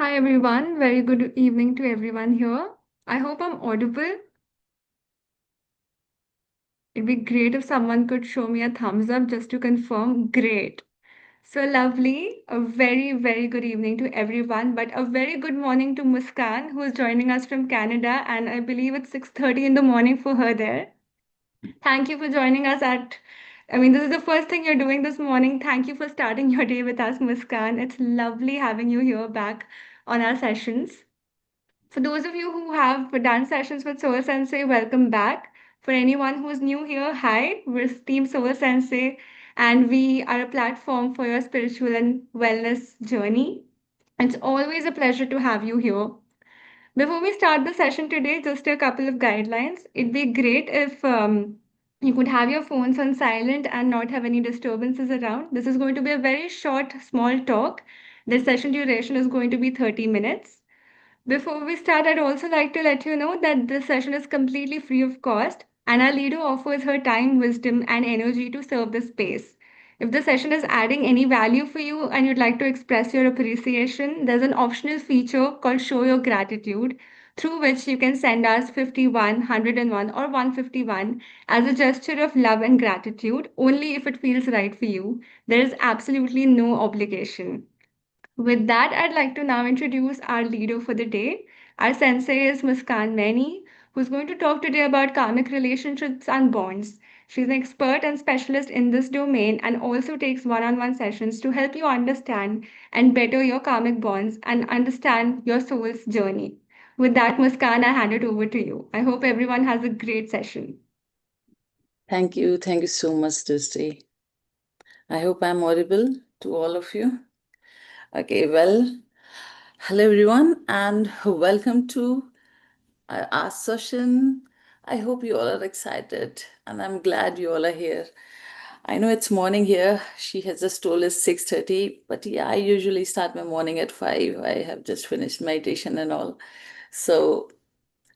Hi everyone, very good evening to everyone here. I hope I'm audible. It'd be great if someone could show me a thumbs up just to confirm. Great. So lovely. A very, very good evening to everyone, but a very good morning to Muskan, who is joining us from Canada, and I believe it's 6:30 in the morning for her there. Thank you for joining us this is the first thing you're doing this morning. Thank you for starting your day with us, Muskan. It's lovely having you here back on our sessions. For those of you who have done sessions with SoulSensei, welcome back. For anyone who's new here, hi, we're Team SoulSensei, and we are a platform for your spiritual and wellness journey. It's always a pleasure to have you here. Before we start the session today, just a couple of guidelines. It'd be great if you could have your phones on silent and not have any disturbances around. This is going to be a very short, small talk. The session duration is going to be 30 minutes. Before we start, I'd also like to let you know that this session is completely free of cost, and our leader offers her time, wisdom, and energy to serve the space. If the session is adding any value for you and you'd like to express your appreciation, there's an optional feature called Show Your Gratitude, through which you can send us 51, 101, or 151 as a gesture of love and gratitude, only if it feels right for you. There is absolutely no obligation. With that, I'd like to now introduce our leader for the day. Our sensei is Muskan Maini, who's going to talk today about karmic relationships and bonds. She's an expert and specialist in this domain and also takes one on one sessions to help you understand and better your karmic bonds and understand your soul's journey. With that, Muskan, I hand it over to you. I hope everyone has a great session. Thank you. Thank you so much, Tuesday. I hope I'm audible to all of you. Okay, well, hello everyone, and welcome to our session. I hope you all are excited, and I'm glad you all are here. I know it's morning here. She has just told us 6:30, but yeah, I usually start my morning at 5. I have just finished meditation and all. So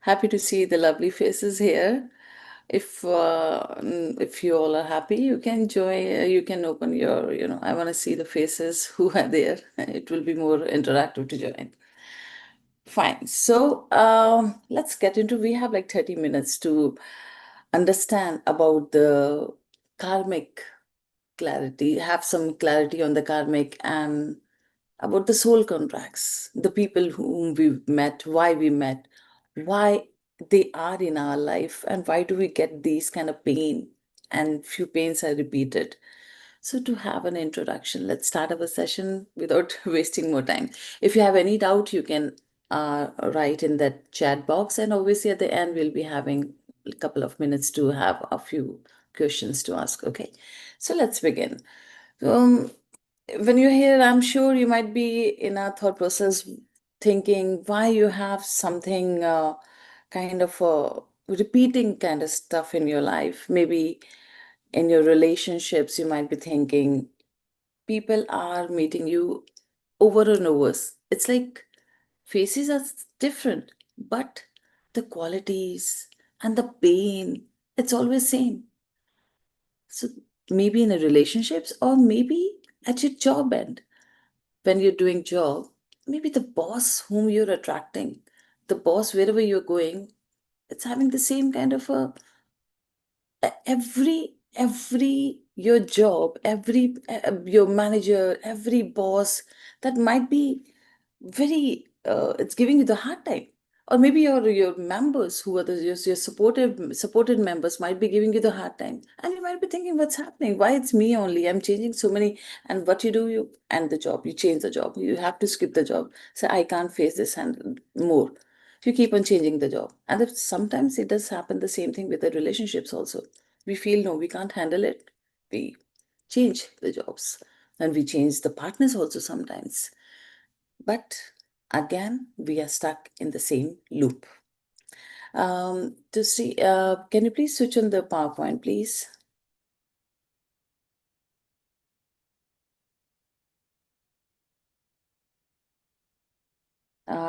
happy to see the lovely faces here. If you all are happy, you can join. You can open your. I want to see the faces who are there. It will be more interactive to join. Fine. So let's get into. We have like 30 minutes to understand about the karmic clarity. Have some clarity on the karmic and about the soul contracts, the people whom we've met, why we met, why they are in our life, and why do we get these kind of pain, and few pains are repeated. So to have an introduction, let's start our session without wasting more time. If you have any doubt, you can write in that chat box, and obviously at the end we'll be having a couple of minutes to have a few questions to ask. Okay, so let's begin. um, when you're here, I'm sure you might be in a thought process thinking why you have something kind of repeating kind of stuff in your life. Maybe in your relationships, you might be thinking people are meeting you over and over. It's like faces are different, but the qualities and the pain, it's always same. So maybe in a relationships or maybe at your job end when you're doing job, maybe the boss whom you're attracting, the boss wherever you're going, it's having the same kind of a every your job, every your manager, every boss that might be very it's giving you the hard time. Or maybe your members who are your supported members might be giving you the hard time, and you might be thinking what's happening, why it's me only, I'm changing so many. And what you do, you end the job, you change the job, you have to skip the job, say I can't face this and more. You keep on changing the job, and if sometimes it does happen the same thing with the relationships also. We feel no, we can't handle it, we change the jobs, and we change the partners also sometimes. But again, we are stuck in the same loop. To see, can you please switch on the PowerPoint, please?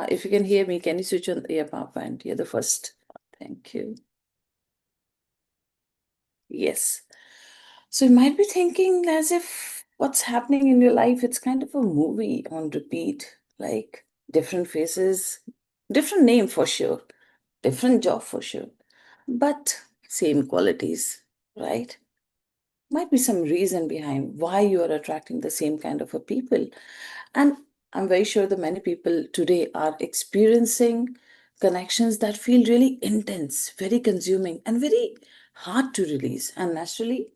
If you can hear me, can you switch on your PowerPoint? You're the first. Thank you. Yes. So you might be thinking as if what's happening in your life, it's kind of a movie on repeat. Like different faces, different name for sure, different job for sure, but same qualities, right? Might be some reason behind why you are attracting the same kind of a people. And I'm very sure that many people today are experiencing connections that feel really intense, very consuming, and very hard to release. And naturally,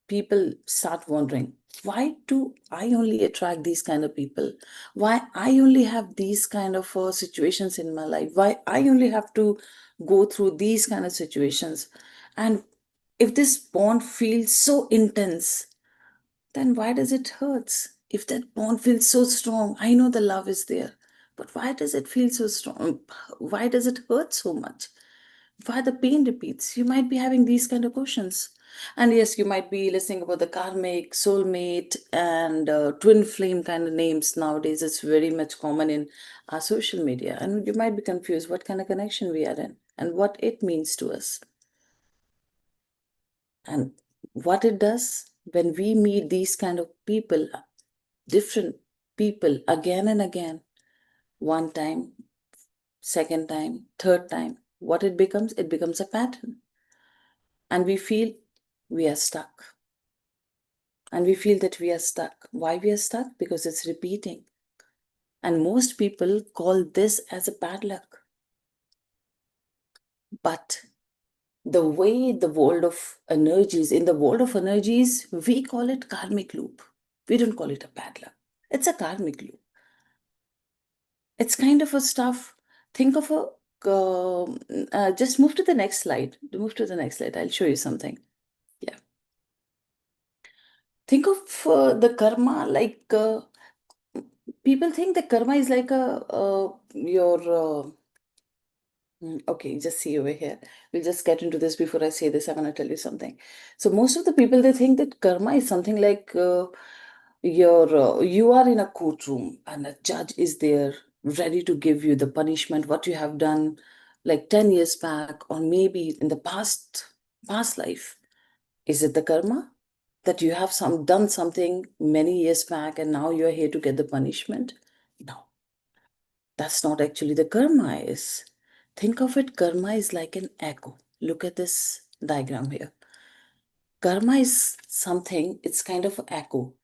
people start wondering, why do I only attract these kind of people? Why I only have these kind of situations in my life? Why I only have to go through these kind of situations? And if this bond feels so intense, then why does it hurts? If that bond feels so strong, I know the love is there, but why does it feel so strong? Why does it hurt so much? Why the pain repeats? You might be having these kind of questions. And yes, you might be listening about the karmic, soulmate, and twin flame kind of names nowadays. It's very much common in our social media. And you might be confused what kind of connection we are in and what it means to us. And what it does when we meet these kind of people, different people again and again, one time, second time, third time, what it becomes? It becomes a pattern. And we feel we are stuck. And we feel that we are stuck. Why we are stuck? Because it's repeating. And most people call this as a bad luck. But the way the world of energies, in the world of energies, we call it karmic loop. We don't call it a bad luck. It's a karmic loop. It's kind of a stuff. Think of a just move to the next slide. Move to the next slide. I'll show you something. Yeah. Think of the karma like people think the karma is like a your okay, just see over here. We'll just get into this before I say this. I want to tell you something. So most of the people they think that karma is something like your you are in a courtroom and a judge is there ready to give you the punishment what you have done like 10 years back or maybe in the past life. Is it the karma that you have done something many years back and now you're here to get the punishment? No, that's not actually the karma is. Think of it, karma is like an echo. Look at this diagram here. Karma is something, it's kind of echo.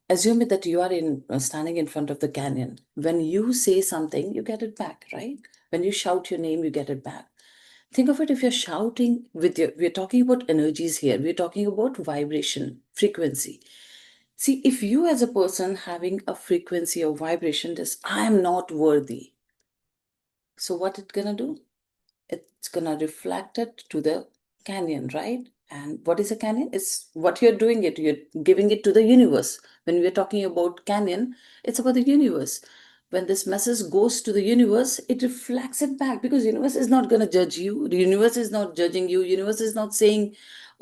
Assume it that you are standing in front of the canyon. When you say something, you get it back, right? When you shout your name, you get it back. Think of it if you're shouting with your, we're talking about energies here. We're talking about vibration, frequency. See, if you as a person having a frequency or vibration, this I am not worthy. So what it's gonna do? It's gonna reflect it to the canyon, right? And what is a canyon? It's what you're doing it, you're giving it to the universe. When we're talking about canyon, it's about the universe. When this message goes to the universe, it reflects it back because universe is not gonna judge you. The universe is not judging you. Universe is not saying,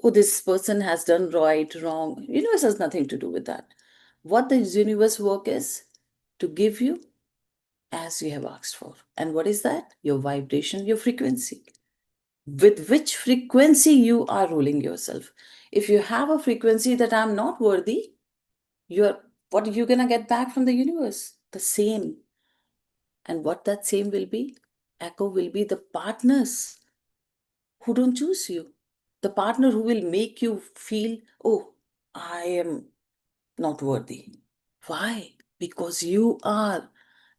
oh, this person has done right, wrong. Universe has nothing to do with that. What the universe work is to give you as you have asked for. And what is that? Your vibration, your frequency. With which frequency you are ruling yourself. If you have a frequency that I'm not worthy, you're what are you gonna get back from the universe? The same. And what that same will be? Echo will be the partners who don't choose you. The partner who will make you feel, oh, I am not worthy. Why? Because you are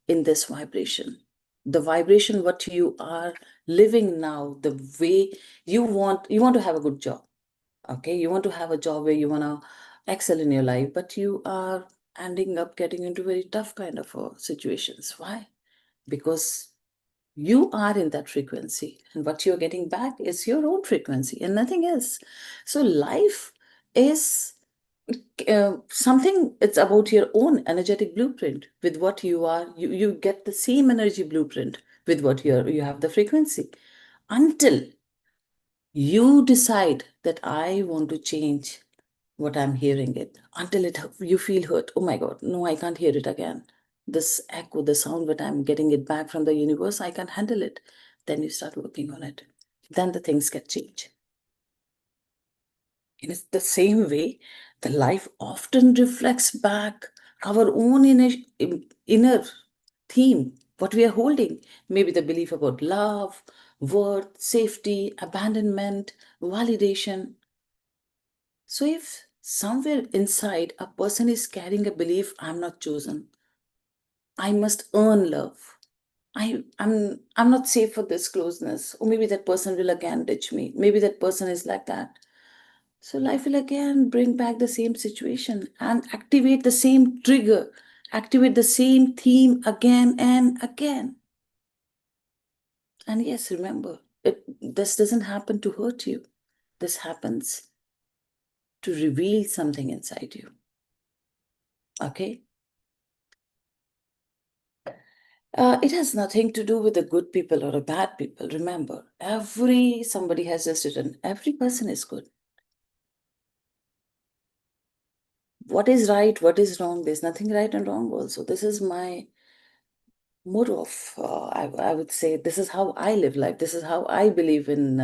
in this vibration. The vibration what you are living now, the way you want to have a good job. Okay, you want to have a job where you want to excel in your life, but you are ending up getting into very tough kind of situations. Why? Because you are in that frequency, and what you're getting back is your own frequency and nothing else. So life is something, it's about your own energetic blueprint. With what you are, you get the same energy blueprint with what you have the frequency, until you decide that I want to change what I'm hearing it, until you feel hurt. Oh my god, no, I can't hear it again. This echo, the sound that I'm getting it back from the universe, I can't handle it. Then you start working on it, then the things get changed. In the same way, the life often reflects back our own inner theme. what we are holding. Maybe the belief about love, worth, safety, abandonment, validation. So if somewhere inside a person is carrying a belief, I'm not chosen, I must earn love, I'm not safe for this closeness, or maybe that person will again ditch me, maybe that person is like that. So life will again bring back the same situation and activate the same trigger, activate the same theme again and again. And yes, remember, this doesn't happen to hurt you. This happens to reveal something inside you. Okay? It has nothing to do with the good people or the bad people. Remember, somebody has just written, every person is good. What is right, what is wrong? There's nothing right and wrong also. This is my motto of, I would say, this is how I live life. This is how I believe in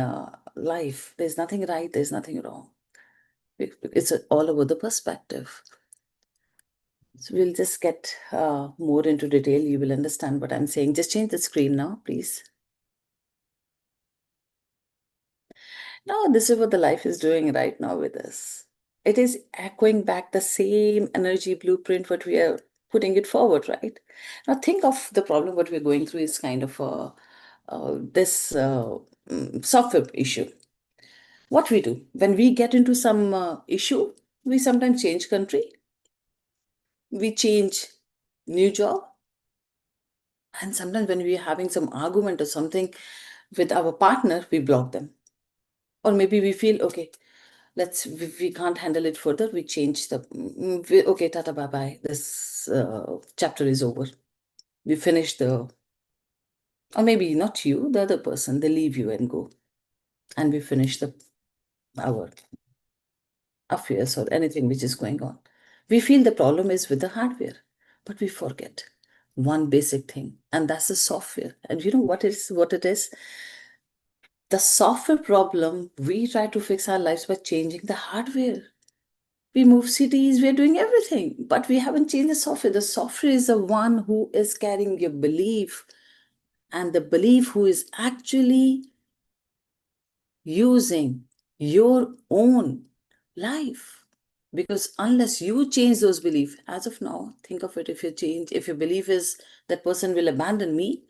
life. There's nothing right, there's nothing wrong. It's all about the perspective. So we'll just get more into detail. You will understand what I'm saying. Just change the screen now, please. Now, this is what the life is doing right now with us. It is echoing back the same energy blueprint, what we are putting it forward, right? Now, think of the problem what we're going through is kind of this software issue. What we do when we get into some issue, we sometimes change country, we change new job, and sometimes when we're having some argument or something with our partner, we block them. Or maybe we feel, okay, we can't handle it further, we change the, okay, tata, bye bye, this chapter is over. We finish the, or maybe not you, the other person, they leave you and go. And we finish our affairs or anything which is going on. We feel the problem is with the hardware, but we forget one basic thing, and that's the software. And you know what it is? The software problem, we try to fix our lives by changing the hardware. We move cities, we're doing everything, but we haven't changed the software. The software is the one who is carrying your belief, and the belief who is actually using your own life. Because unless you change those beliefs, as of now, think of it, if your belief is that person will abandon me,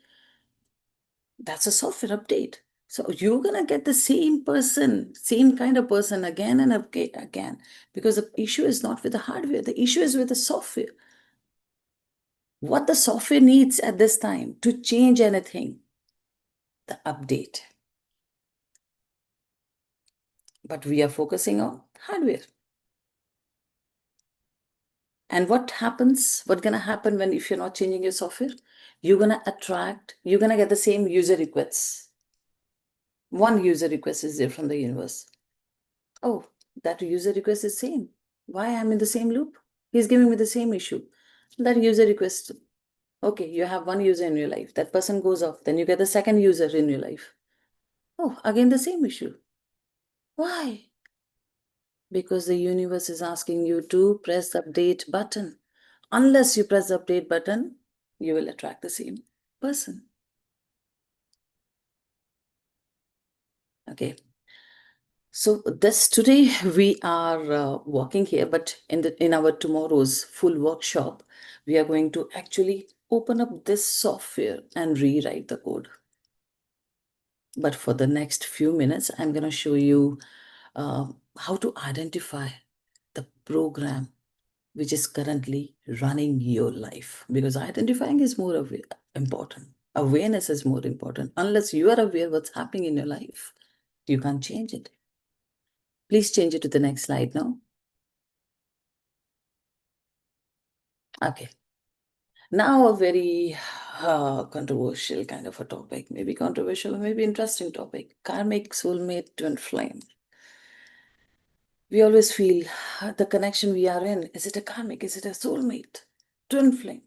that's a software update. So you're gonna get the same person, same kind of person again and again, because the issue is not with the hardware, the issue is with the software. What the software needs at this time to change anything, the update. But we are focusing on hardware. And what happens? What's gonna happen when if you're not changing your software? You're gonna get the same user requests. One user request is there from the universe. Oh, that user request is same. Why I'm in the same loop? He's giving me the same issue. That user request. Okay, you have one user in your life. That person goes off. Then you get the second user in your life. Oh, again the same issue. Why? Because the universe is asking you to press the update button. Unless you press the update button, you will attract the same person. Okay. So this today we are walking here, but in our tomorrow's full workshop, we are going to actually open up this software and rewrite the code. But for the next few minutes, I'm going to show you how to identify the program which is currently running your life. Because identifying is more important. Awareness is more important. Unless you are aware what's happening in your life, you can't change it. Please change it to the next slide now. Okay. Now a very controversial kind of a topic, maybe controversial or maybe interesting topic. Karmic soulmate twin flame. We always feel the connection we are in, is it a karmic? Is it a soulmate? Twin flame.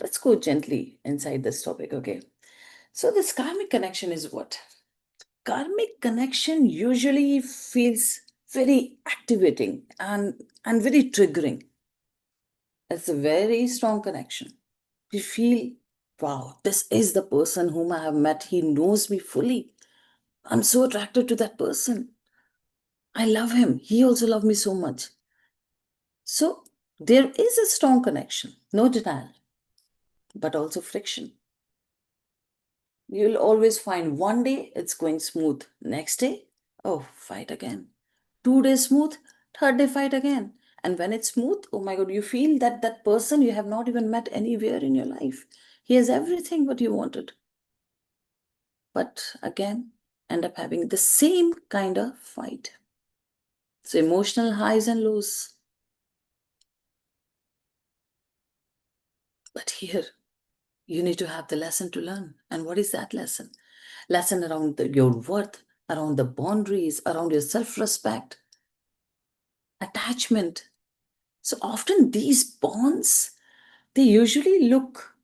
Let's go gently inside this topic, okay? So this karmic connection is what? Karmic connection usually feels very activating and very triggering. It's a very strong connection. We feel wow, this is the person whom I have met. He knows me fully. I'm so attracted to that person. I love him. He also loves me so much. So there is a strong connection, no denial, but also friction. You'll always find one day it's going smooth. Next day, oh, fight again. 2 days smooth, third day fight again. And when it's smooth, oh my God, you feel that that person you have not even met anywhere in your life. He has everything what you wanted. But again, end up having the same kind of fight. So emotional highs and lows. But here, you need to have the lesson to learn. And what is that lesson? Lesson around your worth, around the boundaries, around your self respect, attachment. So often these bonds, they usually look,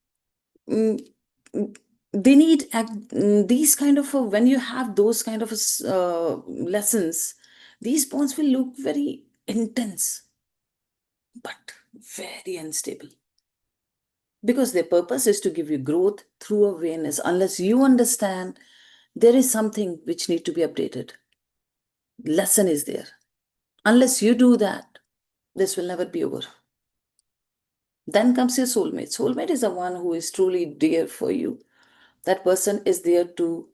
mm, mm, they need these kind of, when you have those kind of lessons, these bonds will look very intense, but very unstable. Because their purpose is to give you growth through awareness. Unless you understand, there is something which need to be updated. Lesson is there. Unless you do that, this will never be over. Then comes your soulmate. Soulmate is the one who is truly dear for you. That person is there to,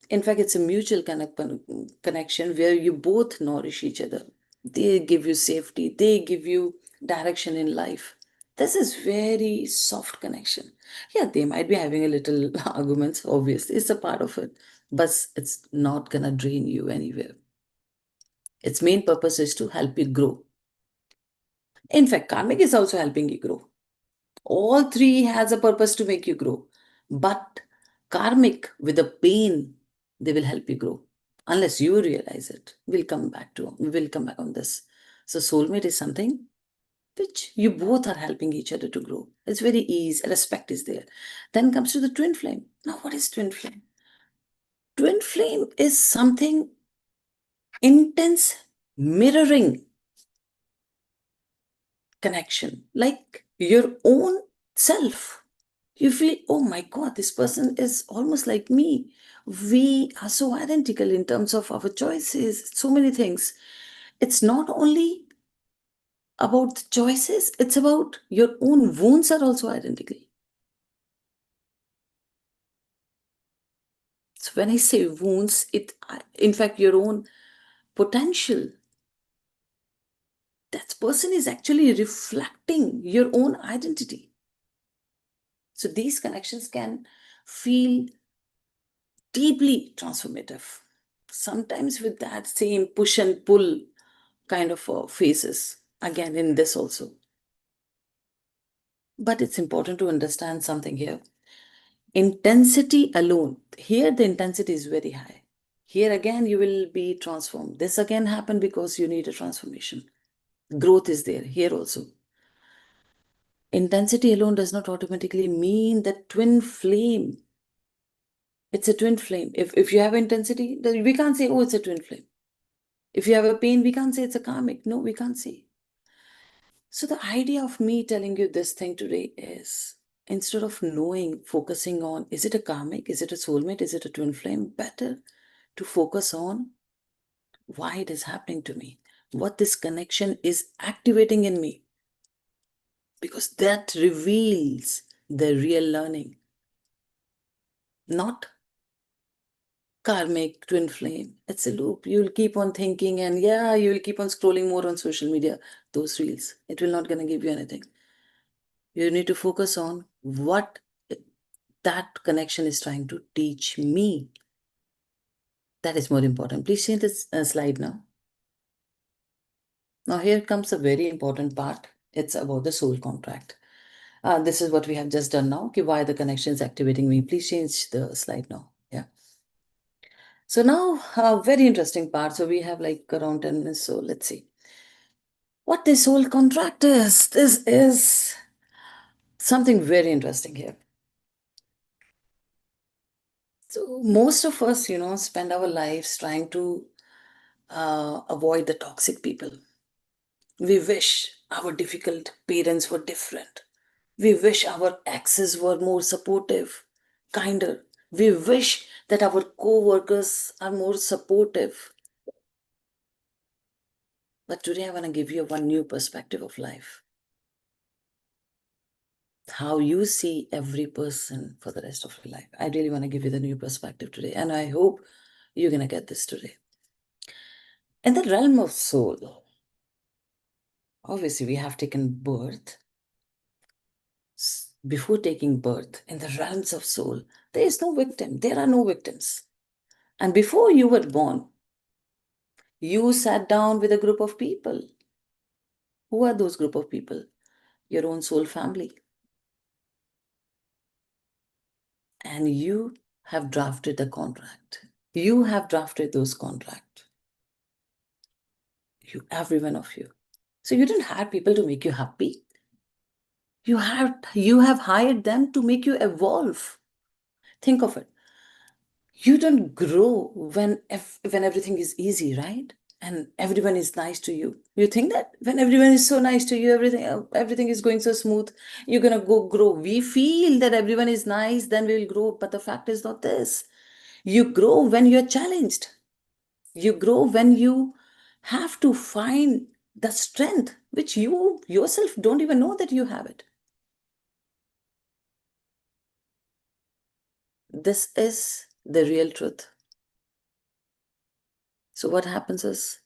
in fact, it's a mutual connection where you both nourish each other. They give you safety, they give you direction in life. This is very soft connection. Yeah, they might be having a little arguments, obviously, it's a part of it, but it's not gonna drain you anywhere. Its main purpose is to help you grow. In fact, karmic is also helping you grow. All three has a purpose to make you grow. But karmic, with the pain, they will help you grow. Unless you realize it. We will come back on this. So soulmate is something which you both are helping each other to grow. It's very easy. Respect is there. Then comes to the twin flame. Now, what is twin flame? Twin flame is something intense mirroring connection, like your own self. You feel, oh my God, this person is almost like me. We are so identical in terms of our choices, so many things. It's not only about the choices, it's about your own wounds are also identical. So when I say wounds, in fact, your own potential, that person is actually reflecting your own identity. So these connections can feel deeply transformative. Sometimes with that same push and pull kind of phases, again in this also. But it's important to understand something here. Intensity alone, here the intensity is very high. Here again, you will be transformed. This again happened because you need a transformation. Growth is there here also. Intensity alone does not automatically mean that twin flame. It's a twin flame. If you have intensity, then we can't say, oh, it's a twin flame. If you have a pain, we can't say it's a karmic. No, we can't say. So the idea of me telling you this thing today is, instead of knowing, focusing on, is it a karmic? Is it a soulmate? Is it a twin flame? Better to focus on why it is happening to me, what this connection is activating in me, because that reveals the real learning, not karmic twin flame. It's a loop. You'll keep on thinking, and yeah, you'll keep on scrolling more on social media, those reels. It will not gonna give you anything. You need to focus on what that connection is trying to teach me. That is more important. Please see this slide now. Now here comes a very important part. It's about the soul contract. This is what we have just done now. Okay, why the connection is activating me. Please change the slide now. Yeah. So now, very interesting part. So we have like around 10 minutes. So let's see. What the soul contract is. This is something very interesting here. So most of us, spend our lives trying to avoid the toxic people. We wish our difficult parents were different. We wish our exes were more supportive, kinder. We wish that our co workers are more supportive. But today I want to give you one new perspective of life. How you see every person for the rest of your life. I really want to give you the new perspective today. And I hope you're going to get this today. In the realm of soul, obviously we have taken birth. Before taking birth, in the realms of soul, there is no victim. There are no victims. And before you were born, you sat down with a group of people. Who are those group of people? Your own soul family. And you have drafted the contract. You have drafted those contracts. You, every one of you. So you didn't hire people to make you happy. You have hired them to make you evolve. Think of it. You don't grow when everything is easy, right? And everyone is nice to you. You think that when everyone is so nice to you, everything is going so smooth, you're gonna go grow. We feel that everyone is nice, then we'll grow. But the fact is not this. You grow when you're challenged. You grow when you have to find the strength which you yourself don't even know that you have it. This is the real truth. So what happens is,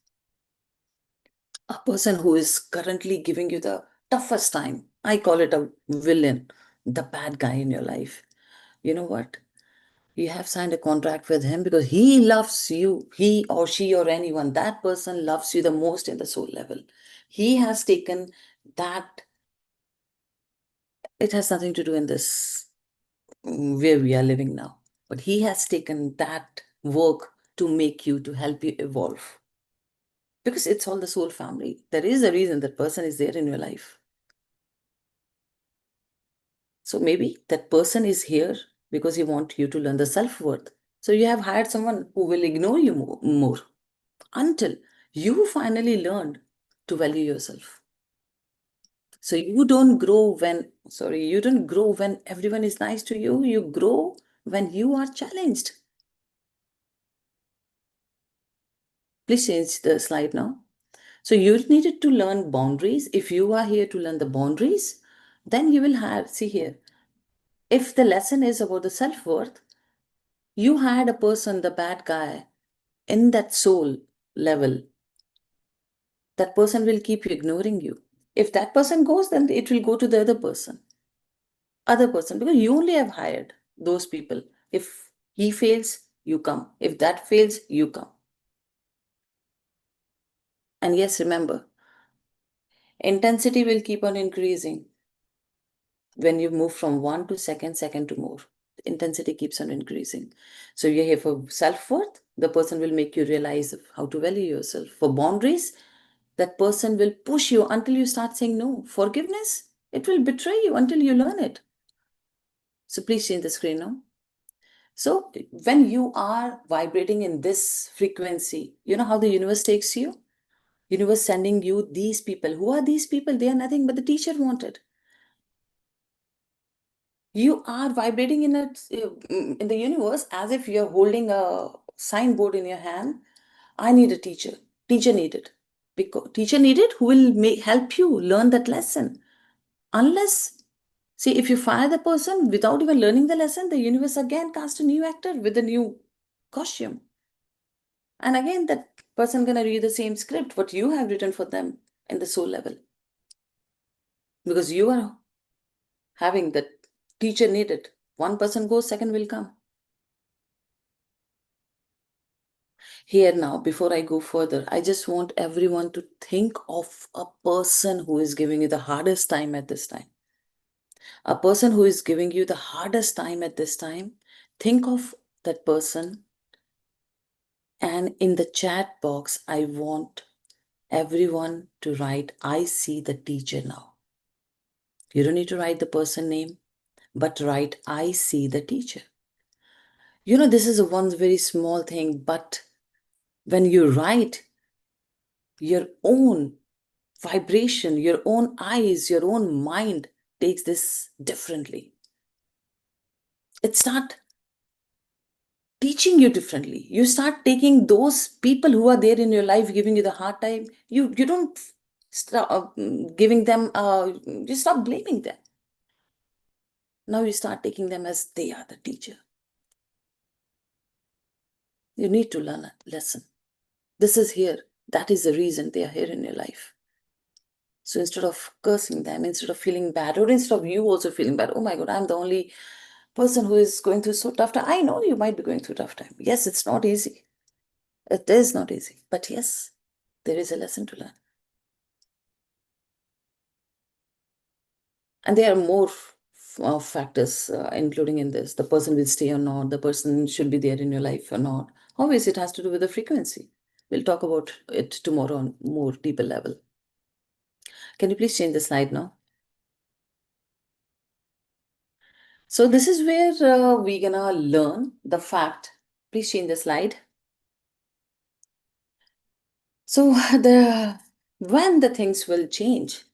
a person who is currently giving you the toughest time, I call it a villain, the bad guy in your life. You know what? You have signed a contract with him because he loves you. He or she or anyone, that person loves you the most in the soul level. He has taken that, it has nothing to do in this where we are living now. But he has taken that work to make you, to help you evolve. Because it's all the soul family. There is a reason that person is there in your life. So maybe that person is here because he wants you to learn the self-worth. So you have hired someone who will ignore you more until you finally learned to value yourself. So you don't grow when everyone is nice to you. You grow when you are challenged. Please change the slide now. So you needed to learn boundaries. If you are here to learn the boundaries, then you will have, see here, if the lesson is about the self-worth, you had a person, the bad guy, in that soul level. That person will keep ignoring you. If that person goes, then it will go to the other person, because you only have hired those people. If he fails, you come. If that fails, you come. And yes, remember, intensity will keep on increasing when you move from one to second to more. The intensity keeps on increasing. So you're here for self-worth. The person will make you realize how to value yourself. For boundaries, that person will push you until you start saying no. Forgiveness, it will betray you until you learn it. So please change the screen now. So when you are vibrating in this frequency, you know how the universe takes you? Universe sending you these people. Who are these people? They are nothing but the teacher wanted. You are vibrating in the universe as if you're holding a signboard in your hand. I need a teacher. Teacher needed. Because teacher needed who will help you learn that lesson. Unless, see, if you fire the person without even learning the lesson, the universe again cast a new actor with a new costume. And again, that person gonna read the same script, what you have written for them in the soul level. Because you are having that teacher needed. One person goes, second will come. Here now, before I go further, I just want everyone to think of a person who is giving you the hardest time at this time. A person who is giving you the hardest time at this time, think of that person. And in the chat box, I want everyone to write, I see the teacher now. You don't need to write the person name, but write, I see the teacher. You know, this is a one very small thing, but when you write your own vibration, your own eyes, your own mind takes this differently. It start teaching you differently. You start taking those people who are there in your life giving you the hard time. You don't start giving them. You stop blaming them. Now you start taking them as they are the teacher. You need to learn a lesson. This is here. That is the reason they are here in your life. So instead of cursing them, instead of feeling bad, or instead of you also feeling bad, oh my God, I'm the only person who is going through so tough time. I know you might be going through tough time. Yes, it's not easy. It is not easy. But yes, there is a lesson to learn. And there are more factors including in this. The person will stay or not. The person should be there in your life or not. Obviously, it has to do with the frequency. We'll talk about it tomorrow on more deeper level. Can you please change the slide now? So this is where we're gonna learn the fact. Please change the slide. So when the things will change.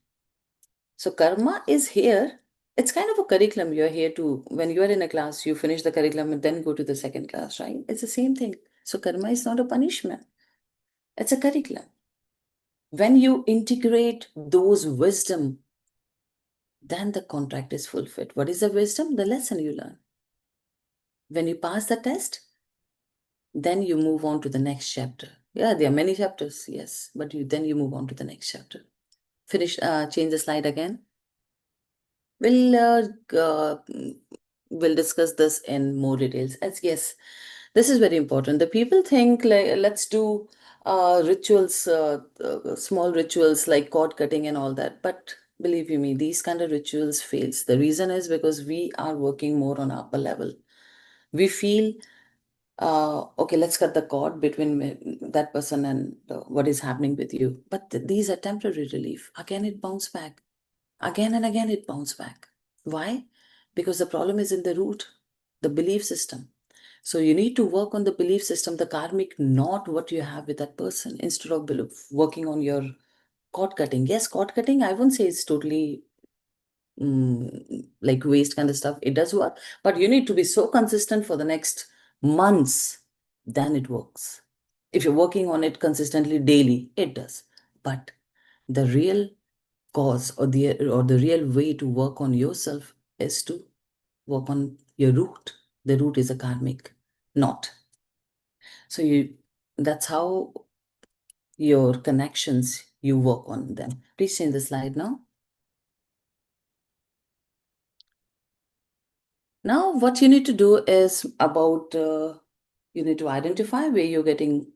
So karma is here. It's kind of a curriculum. You're here to, when you're in a class, you finish the curriculum and then go to the second class, right? It's the same thing. So karma is not a punishment. It's a curriculum. When you integrate those wisdom, then the contract is fulfilled. What is the wisdom? The lesson you learn. When you pass the test, then you move on to the next chapter. Yeah, there are many chapters, yes, but then you move on to the next chapter. Finish, change the slide again. We'll we'll discuss this in more details. As yes, this is very important. The people think like let's do rituals, small rituals like cord cutting and all that. But believe you me, these kind of rituals fails. The reason is because we are working more on upper level. We feel okay, let's cut the cord between that person and what is happening with you. But these are temporary relief. Again, it bounce back. Again and again, it bounce back. Why? Because the problem is in the root, the belief system. So you need to work on the belief system, the karmic, not what you have with that person, instead of working on your cord cutting. Yes, cord cutting, I won't say it's totally like waste kind of stuff. It does work, but you need to be so consistent for the next months, then it works. If you're working on it consistently daily, it does. But the real cause or the real way to work on yourself is to work on your root. The root is a karmic knot. So that's how your connections, you work on them. Please change the slide now. Now, what you need to do is about, you need to identify where you're getting,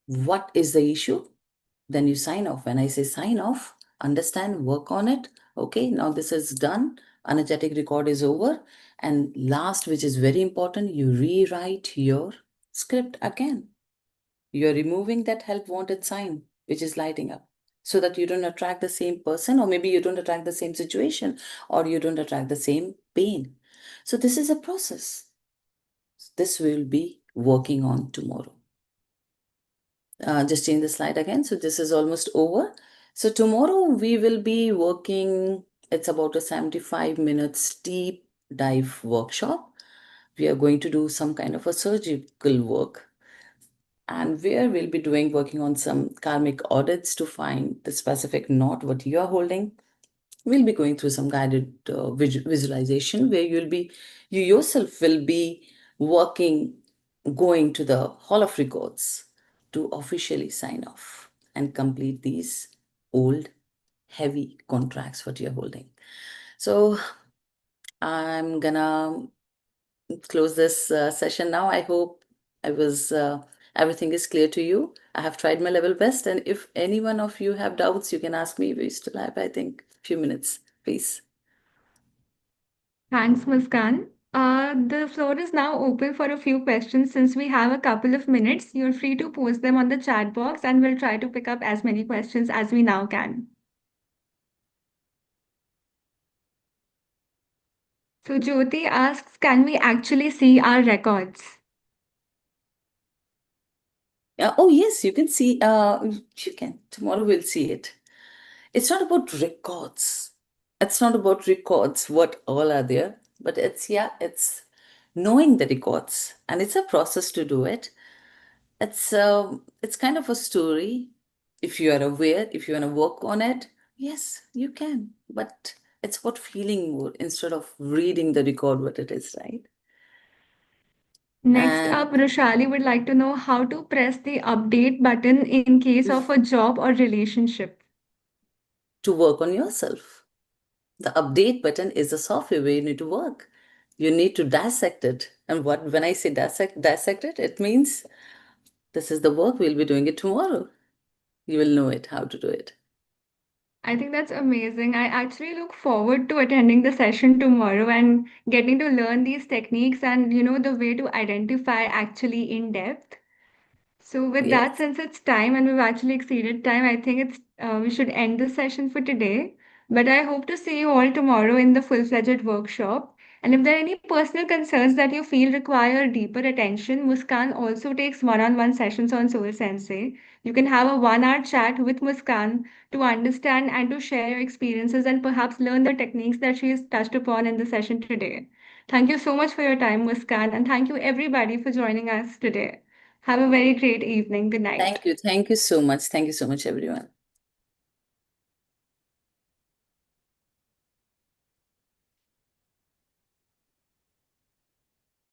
what is the issue. Then you sign off. When I say sign off, understand, work on it. Okay, now this is done. Energetic record is over. And last, which is very important, you rewrite your script again. You're removing that help wanted sign, which is lighting up, so that you don't attract the same person, or maybe you don't attract the same situation, or you don't attract the same pain. So this is a process. This we'll be working on tomorrow. Just change the slide again. So this is almost over. So tomorrow we will be working, it's about a 75 minutes deep dive workshop. We are going to do some kind of a surgical work, and where we'll be working on some karmic audits to find the specific knot what you are holding. We'll be going through some guided visualization where you yourself will be working, going to the Hall of Records to officially sign off and complete these old, heavy contracts what you're holding. So I'm gonna close this session now. I hope I was everything is clear to you. I have tried my level best, and if any one of you have doubts, you can ask me. We still have, I think, few minutes, please. Thanks, Muskan. The floor is now open for a few questions. Since we have a couple of minutes, you're free to post them on the chat box and we'll try to pick up as many questions as we now can. So Jyoti asks, can we actually see our records? Oh yes, you can see. You can tomorrow. We'll see it. It's not about records. It's not about records, what all are there, but it's, yeah, it's knowing the records. And it's a process to do it. It's kind of a story. If you are aware, if you want to work on it, yes, you can. But it's about feeling more instead of reading the record what it is, right? Next up, And Roshali would like to know how to press the update button in case of a job or relationship. to work on yourself. The update button is the software where you need to work. You need to dissect it. And what when I say dissect it, it means this is the work, we'll be doing it tomorrow. You will know it, how to do it. I think that's amazing. I actually look forward to attending the session tomorrow and getting to learn these techniques and, the way to identify actually in depth. So, with that, Yes. since it's time and we've actually exceeded time, I think we should end the session for today. But I hope to see you all tomorrow in the full-fledged workshop. And if there are any personal concerns that you feel require deeper attention, Muskan also takes one-on-one sessions on Soul Sensei. You can have a 1 hour chat with Muskan to understand and to share your experiences and perhaps learn the techniques that she has touched upon in the session today. Thank you so much for your time, Muskan, and thank you everybody for joining us today. Have a very great evening. Good night. Thank you. Thank you so much. Thank you so much, everyone.